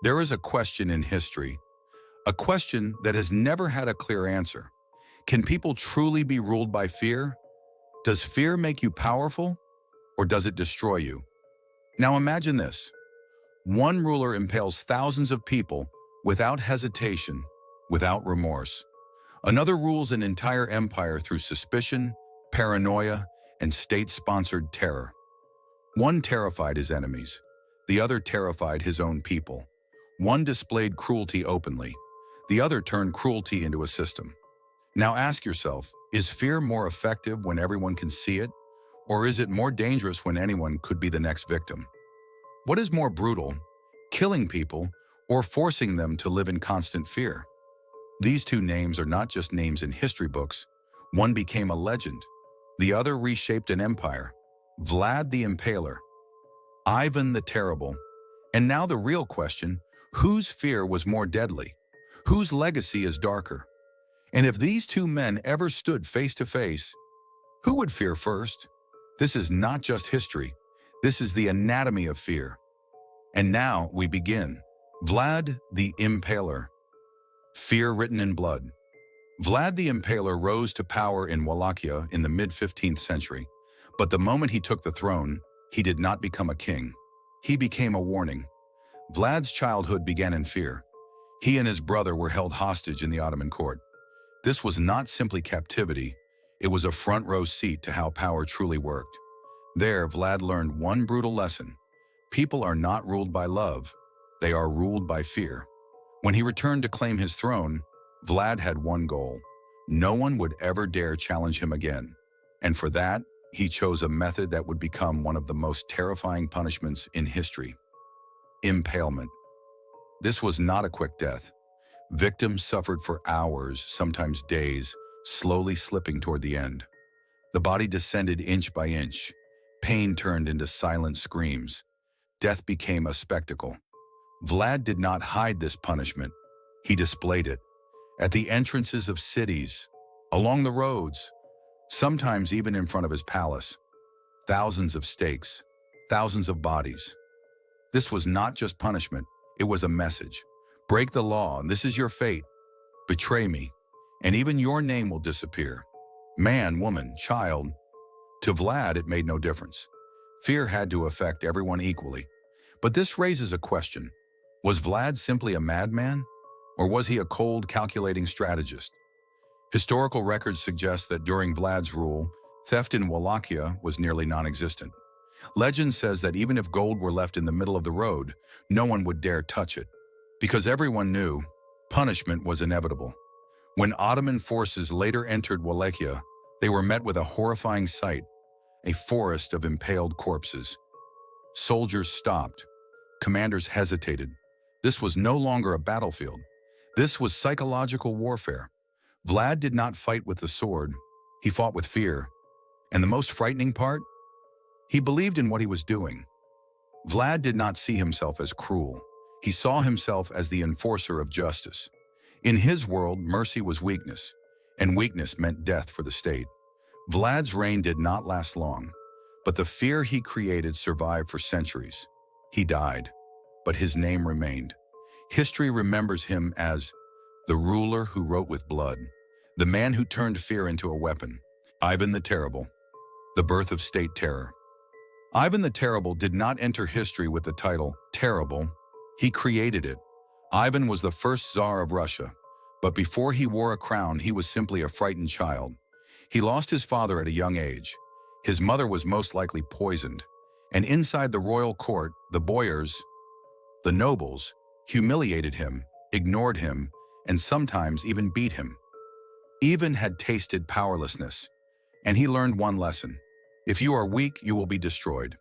There is a question in history, a question that has never had a clear answer. Can people truly be ruled by fear? Does fear make you powerful, or does it destroy you? Now imagine this. One ruler impales thousands of people without hesitation, without remorse. Another rules an entire empire through suspicion, paranoia, and state-sponsored terror. One terrified his enemies. The other terrified his own people. One displayed cruelty openly. The other turned cruelty into a system. Now ask yourself, is fear more effective when everyone can see it? Or is it more dangerous when anyone could be the next victim? What is more brutal, killing people or forcing them to live in constant fear? These two names are not just names in history books. One became a legend. The other reshaped an empire. Vlad the Impaler, Ivan the Terrible. And now the real question, whose fear was more deadly? Whose legacy is darker? And if these two men ever stood face to face, who would fear first? This is not just history. This is the anatomy of fear. And now we begin. Vlad the Impaler. Fear written in blood. Vlad the Impaler rose to power in Wallachia in the mid-15th century, but the moment he took the throne, he did not become a king. He became a warning. Vlad's childhood began in fear. He and his brother were held hostage in the Ottoman court. This was not simply captivity, it was a front-row seat to how power truly worked. There, Vlad learned one brutal lesson. People are not ruled by love, they are ruled by fear. When he returned to claim his throne, Vlad had one goal. No one would ever dare challenge him again. And for that, he chose a method that would become one of the most terrifying punishments in history: impalement. This was not a quick death. Victims suffered for hours, sometimes days, slowly slipping toward the end. The body descended inch by inch. Pain turned into silent screams. Death became a spectacle. Vlad did not hide this punishment. He displayed it. At the entrances of cities, along the roads, sometimes even in front of his palace. Thousands of stakes, thousands of bodies. This was not just punishment, it was a message. Break the law, and this is your fate. Betray me, and even your name will disappear. Man, woman, child. To Vlad, it made no difference. Fear had to affect everyone equally. But this raises a question. Was Vlad simply a madman? Or was he a cold, calculating strategist? Historical records suggest that during Vlad's rule, theft in Wallachia was nearly non-existent. Legend says that even if gold were left in the middle of the road, no one would dare touch it, because everyone knew punishment was inevitable. When Ottoman forces later entered Wallachia, they were met with a horrifying sight: a forest of impaled corpses. Soldiers stopped. Commanders hesitated. This was no longer a battlefield. This was psychological warfare. Vlad did not fight with the sword. He fought with fear. And the most frightening part? He believed in what he was doing. Vlad did not see himself as cruel. He saw himself as the enforcer of justice. In his world, mercy was weakness, and weakness meant death for the state. Vlad's reign did not last long, but the fear he created survived for centuries. He died, but his name remained. History remembers him as the ruler who wrote with blood, the man who turned fear into a weapon. Ivan the Terrible, the birth of state terror. Ivan the Terrible did not enter history with the title terrible. He created it. Ivan was the first Tsar of Russia, but before he wore a crown, he was simply a frightened child. He lost his father at a young age. His mother was most likely poisoned. And inside the royal court, the boyars, the nobles, humiliated him, ignored him, and sometimes even beat him. Ivan had tasted powerlessness, and he learned one lesson: if you are weak, you will be destroyed.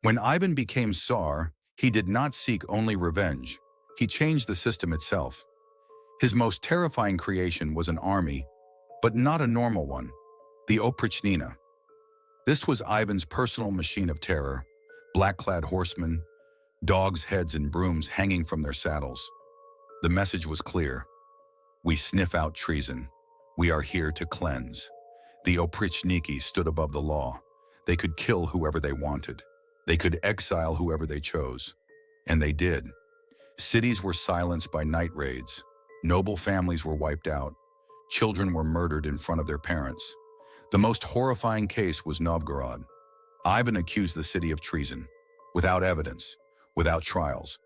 When Ivan became Tsar, he did not seek only revenge. He changed the system itself. His most terrifying creation was an army, but not a normal one, the Oprichnina. This was Ivan's personal machine of terror: black-clad horsemen, dogs' heads and brooms hanging from their saddles. The message was clear: we sniff out treason. We are here to cleanse. The Oprichniki stood above the law. They could kill whoever they wanted. They could exile whoever they chose. And they did. Cities were silenced by night raids. Noble families were wiped out. Children were murdered in front of their parents. The most horrifying case was Novgorod. Ivan accused the city of treason, without evidence, without trials.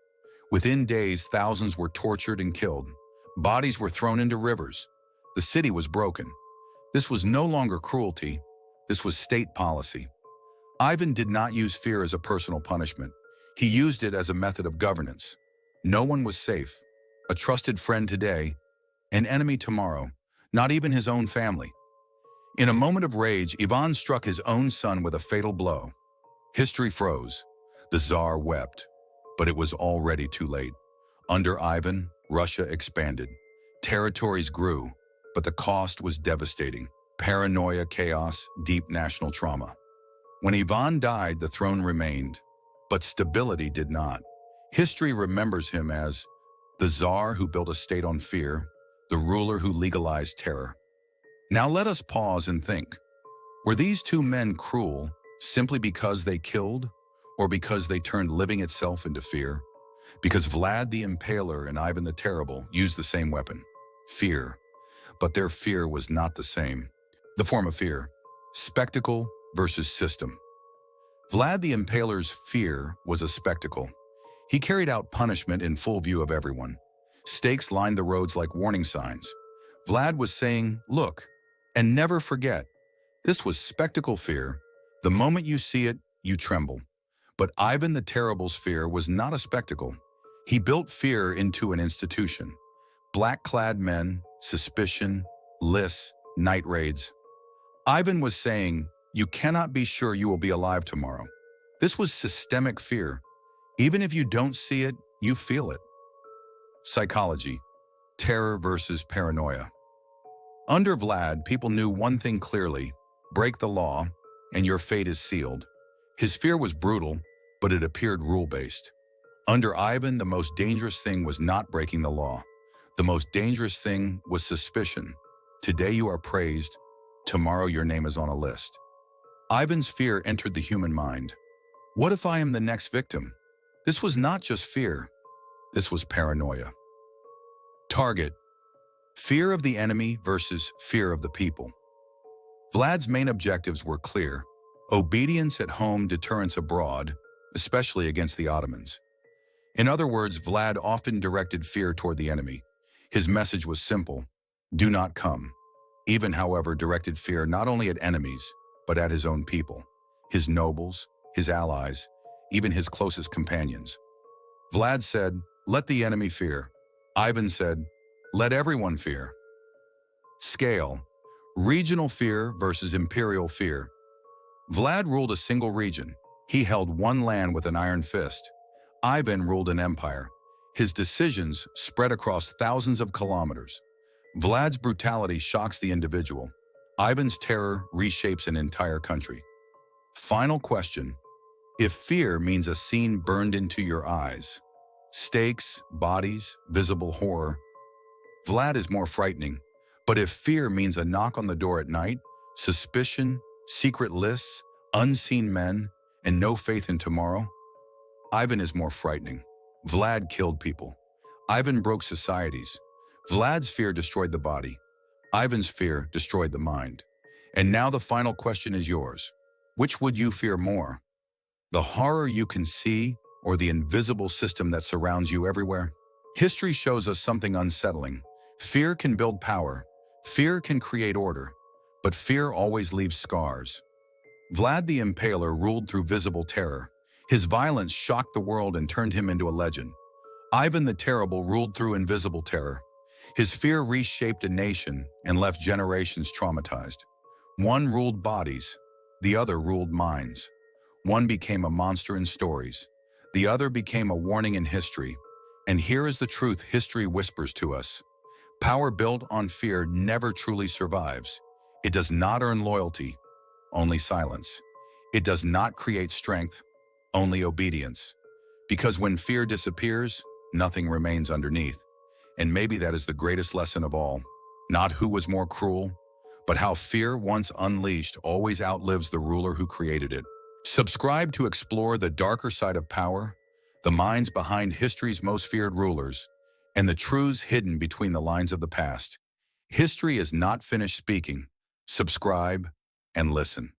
Within days, thousands were tortured and killed. Bodies were thrown into rivers. The city was broken. This was no longer cruelty. This was state policy. Ivan did not use fear as a personal punishment. He used it as a method of governance. No one was safe. A trusted friend today, an enemy tomorrow, not even his own family. In a moment of rage, Ivan struck his own son with a fatal blow. History froze. The Tsar wept. But it was already too late. Under Ivan, Russia expanded. Territories grew, but the cost was devastating. Paranoia, chaos, deep national trauma. When Ivan died, the throne remained, but stability did not. History remembers him as the Tsar who built a state on fear, the ruler who legalized terror. Now let us pause and think. Were these two men cruel simply because they killed, or because they turned living itself into fear? Because Vlad the Impaler and Ivan the Terrible used the same weapon, fear. But their fear was not the same. The form of fear, spectacle versus system. Vlad the Impaler's fear was a spectacle. He carried out punishment in full view of everyone. Stakes lined the roads like warning signs. Vlad was saying, look, and never forget. This was spectacle fear. The moment you see it, you tremble. But Ivan the Terrible's fear was not a spectacle. He built fear into an institution. Black-clad men, suspicion, lists, night raids. Ivan was saying, you cannot be sure you will be alive tomorrow. This was systemic fear. Even if you don't see it, you feel it. Psychology, terror versus paranoia. Under Vlad, people knew one thing clearly: break the law, and your fate is sealed. His fear was brutal, but it appeared rule-based. Under Ivan, the most dangerous thing was not breaking the law. The most dangerous thing was suspicion. Today you are praised, tomorrow your name is on a list. Ivan's fear entered the human mind. What if I am the next victim? This was not just fear. This was paranoia. Target: fear of the enemy versus fear of the people. Vlad's main objectives were clear: obedience at home, deterrence abroad, especially against the Ottomans. In other words, Vlad often directed fear toward the enemy. His message was simple: do not come. Even, however, directed fear not only at enemies, but at his own people, his nobles, his allies, even his closest companions. Vlad said, let the enemy fear. Ivan said, let everyone fear. Scale: regional fear versus imperial fear. Vlad ruled a single region. He held one land with an iron fist. Ivan ruled an empire. His decisions spread across thousands of kilometers. Vlad's brutality shocks the individual. Ivan's terror reshapes an entire country. Final question: if fear means a scene burned into your eyes, stakes, bodies, visible horror, Vlad is more frightening. But if fear means a knock on the door at night, suspicion, secret lists, unseen men, and no faith in tomorrow, Ivan is more frightening. Vlad killed people. Ivan broke societies. Vlad's fear destroyed the body. Ivan's fear destroyed the mind. And now the final question is yours. Which would you fear more? The horror you can see, or the invisible system that surrounds you everywhere? History shows us something unsettling. Fear can build power. Fear can create order. But fear always leaves scars. Vlad the Impaler ruled through visible terror. His violence shocked the world and turned him into a legend. Ivan the Terrible ruled through invisible terror. His fear reshaped a nation and left generations traumatized. One ruled bodies, the other ruled minds. One became a monster in stories. The other became a warning in history. And here is the truth history whispers to us. Power built on fear never truly survives. It does not earn loyalty, only silence. It does not create strength, only obedience. Because when fear disappears, nothing remains underneath. And maybe that is the greatest lesson of all. Not who was more cruel, but how fear once unleashed always outlives the ruler who created it. Subscribe to explore the darker side of power, the minds behind history's most feared rulers, and the truths hidden between the lines of the past. History is not finished speaking. Subscribe and listen.